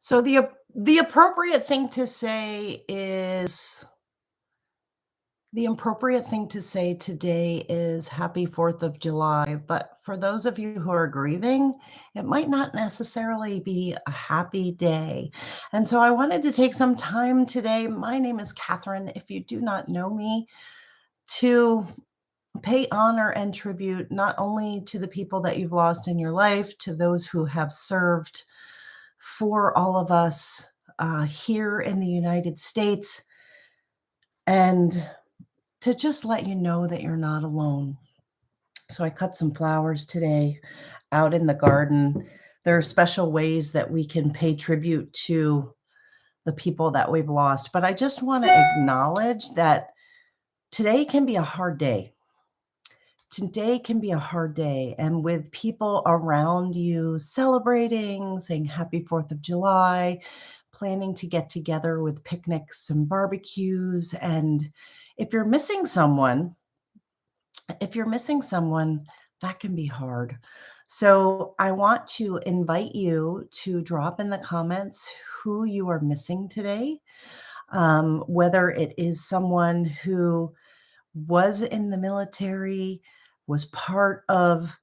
So the appropriate thing to say is the appropriate thing to say today is happy 4th of July. But for those of you who are grieving, it might not necessarily be a happy day. And so I wanted to take some time today. My name is Catherine. If you do not know me, to pay honor and tribute not only to the people that you've lost in your life, to those who have served for all of us here in the United States, and to just let you know that you're not alone. So I cut some flowers today out in the garden. There are special ways that we can pay tribute to the people that we've lost, but I just want to acknowledge that today can be a hard day. Today can be a hard day, and with people around you celebrating, saying happy 4th of July, planning to get together with picnics and barbecues. And if you're missing someone, if you're missing someone, that can be hard. So I want to invite you to drop in the comments who you are missing today, whether it is someone who was in the military, was part of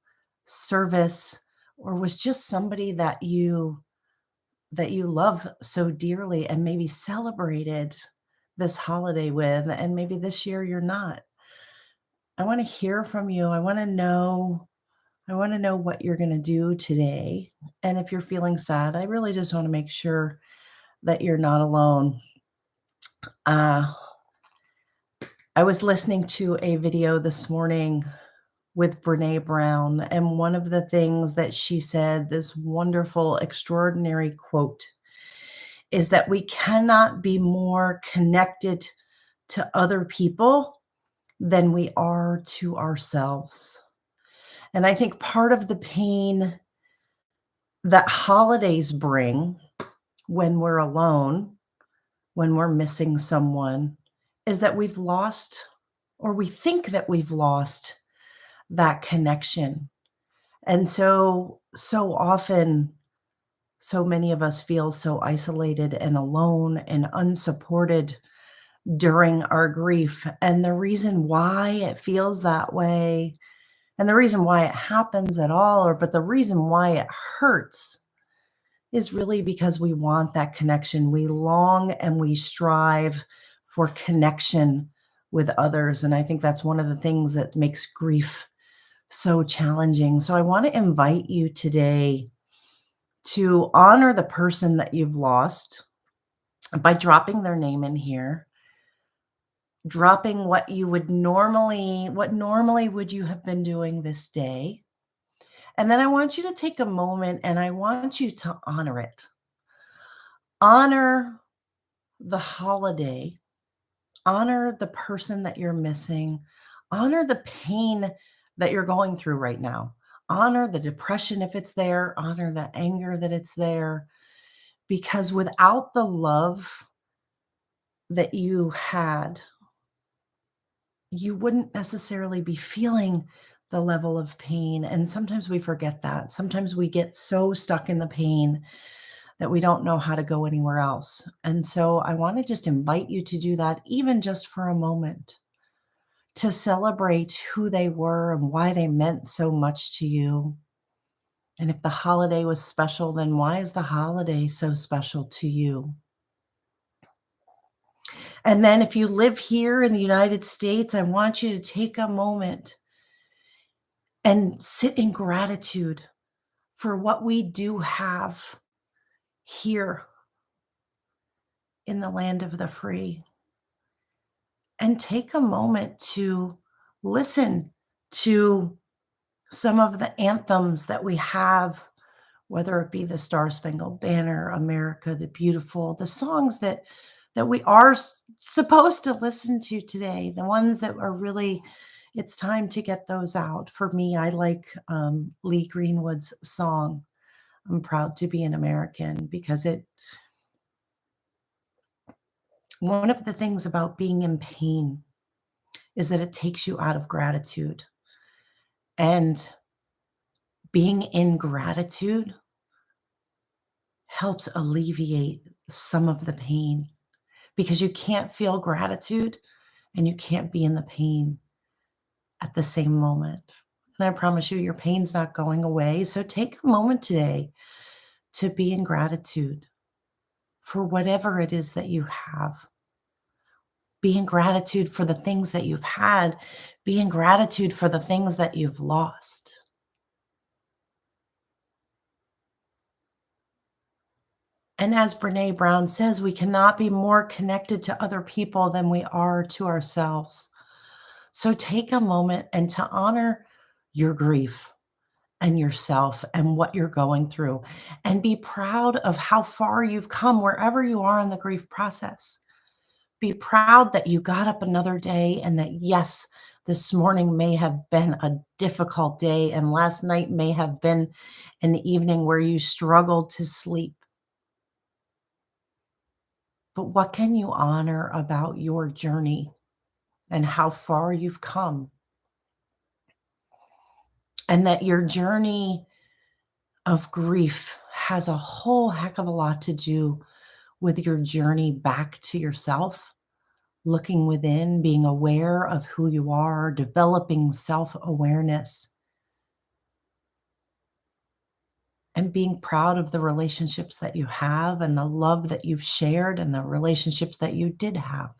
service, or was just somebody that you love so dearly and maybe celebrated this holiday with, and maybe this year you're not. I want to hear from you. I want to know what you're going to do today. And if you're feeling sad, I really just want to make sure that you're not alone. Uh, I was listening to a video this morning with Brene Brown, and one of the things that she said, this wonderful, extraordinary quote, is that we cannot be more connected to other people than we are to ourselves. And I think part of the pain that holidays bring when we're alone, when we're missing someone, is that we've lost, or we think that we've lost, that connection. And so often, so many of us feel so isolated and alone and unsupported during our grief. And the reason why it feels that way, and the reason why it happens at all, or but the reason why it hurts, is really because we want that connection. We long and we strive for connection with others. And I think that's one of the things that makes grief so challenging. So I want to invite you today to honor the person that you've lost by dropping their name in here, dropping what normally would you have been doing this day. And then I want you to take a moment and I want you to honor it. Honor the holiday, honor the person that you're missing, honor the pain that you're going through right now. Honor the depression if it's there, honor the anger that it's there, because without the love that you had, you wouldn't necessarily be feeling the level of pain. And sometimes we forget that. Sometimes we get so stuck in the pain that we don't know how to go anywhere else. And so I want to just invite you to do that, even just for a moment, to celebrate who they were and why they meant so much to you. And if the holiday was special, then why is the holiday so special to you? And then if you live here in the United States, I want you to take a moment and sit in gratitude for what we do have here in the land of the free. And take a moment to listen to some of the anthems that we have, whether it be the Star Spangled Banner, America the Beautiful, the songs that we are supposed to listen to today, the ones that are really, it's time to get those out. For me, I like Lee Greenwood's song, I'm Proud to Be an American, because one of the things about being in pain is that it takes you out of gratitude. And being in gratitude helps alleviate some of the pain because you can't feel gratitude and you can't be in the pain at the same moment. And I promise you, your pain's not going away. So take a moment today to be in gratitude for whatever it is that you have. Be in gratitude for the things that you've had. Be in gratitude for the things that you've lost. And as Brene Brown says, we cannot be more connected to other people than we are to ourselves. So take a moment and to honor your grief and yourself and what you're going through, and be proud of how far you've come wherever you are in the grief process. Be proud that you got up another day and that, yes, this morning may have been a difficult day, and last night may have been an evening where you struggled to sleep. But what can you honor about your journey and how far you've come? And that your journey of grief has a whole heck of a lot to do with your journey back to yourself, looking within, being aware of who you are, developing self awareness, and being proud of the relationships that you have and the love that you've shared and the relationships that you did have.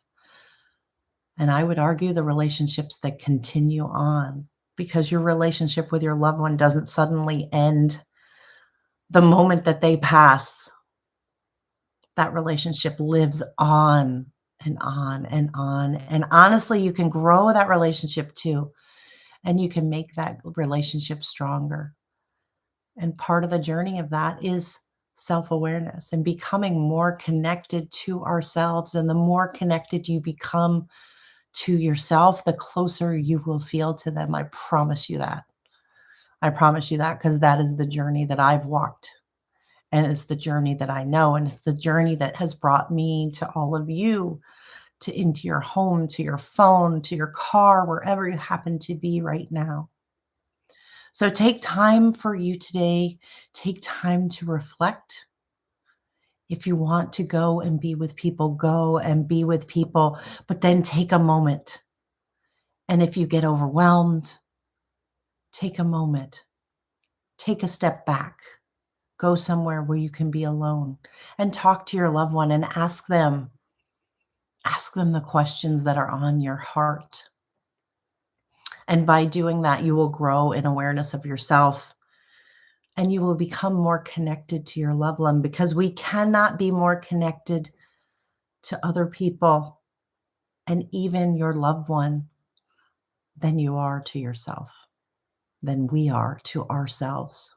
And I would argue the relationships that continue on, because your relationship with your loved one doesn't suddenly end the moment that they pass. That relationship lives on and on and on. And honestly, you can grow that relationship too, and you can make that relationship stronger. And part of the journey of that is self awareness and becoming more connected to ourselves. And the more connected you become to yourself, the closer you will feel to them. I promise you that. I promise you that, because that is the journey that I've walked. And it's the journey that I know. And it's the journey that has brought me to all of you, to into your home, to your phone, to your car, wherever you happen to be right now. So take time for you today. Take time to reflect. If you want to go and be with people, go and be with people, but then take a moment. And if you get overwhelmed, take a moment. Take a step back. Go somewhere where you can be alone and talk to your loved one and ask them. Ask them the questions that are on your heart. And by doing that, you will grow in awareness of yourself, and you will become more connected to your loved one, because we cannot be more connected to other people and even your loved one than you are to yourself, than we are to ourselves.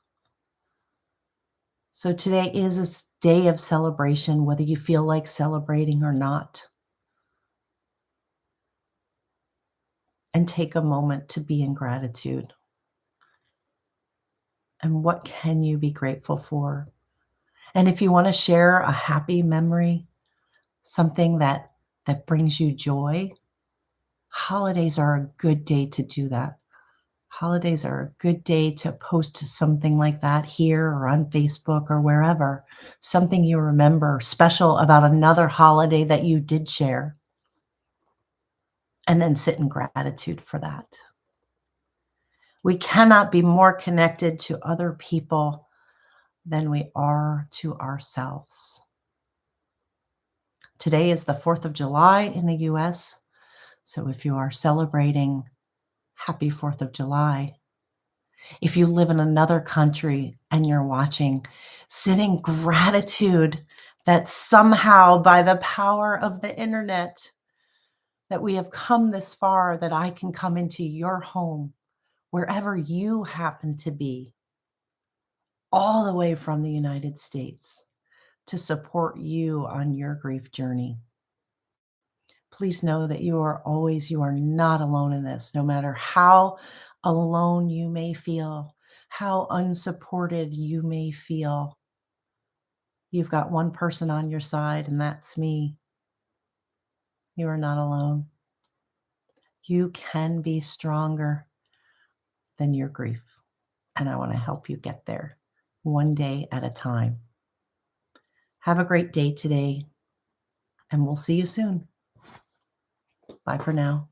So today is a day of celebration, whether you feel like celebrating or not. And take a moment to be in gratitude. And what can you be grateful for? And if you want to share a happy memory, something that brings you joy, holidays are a good day to do that. Holidays are a good day to post something like that here or on Facebook or wherever. Something you remember special about another holiday that you did share. And then sit in gratitude for that. We cannot be more connected to other people than we are to ourselves. Today is the 4th of July in the US. So if you are celebrating, happy 4th of July. If you live in another country and you're watching, sit in gratitude that somehow by the power of the internet, that we have come this far, that I can come into your home, wherever you happen to be, all the way from the United States, to support you on your grief journey. Please know that you are not alone in this, no matter how alone you may feel, how unsupported you may feel. You've got one person on your side, and that's me. You are not alone. You can be stronger than your grief, and I want to help you get there one day at a time. Have a great day today, and we'll see you soon. Bye for now.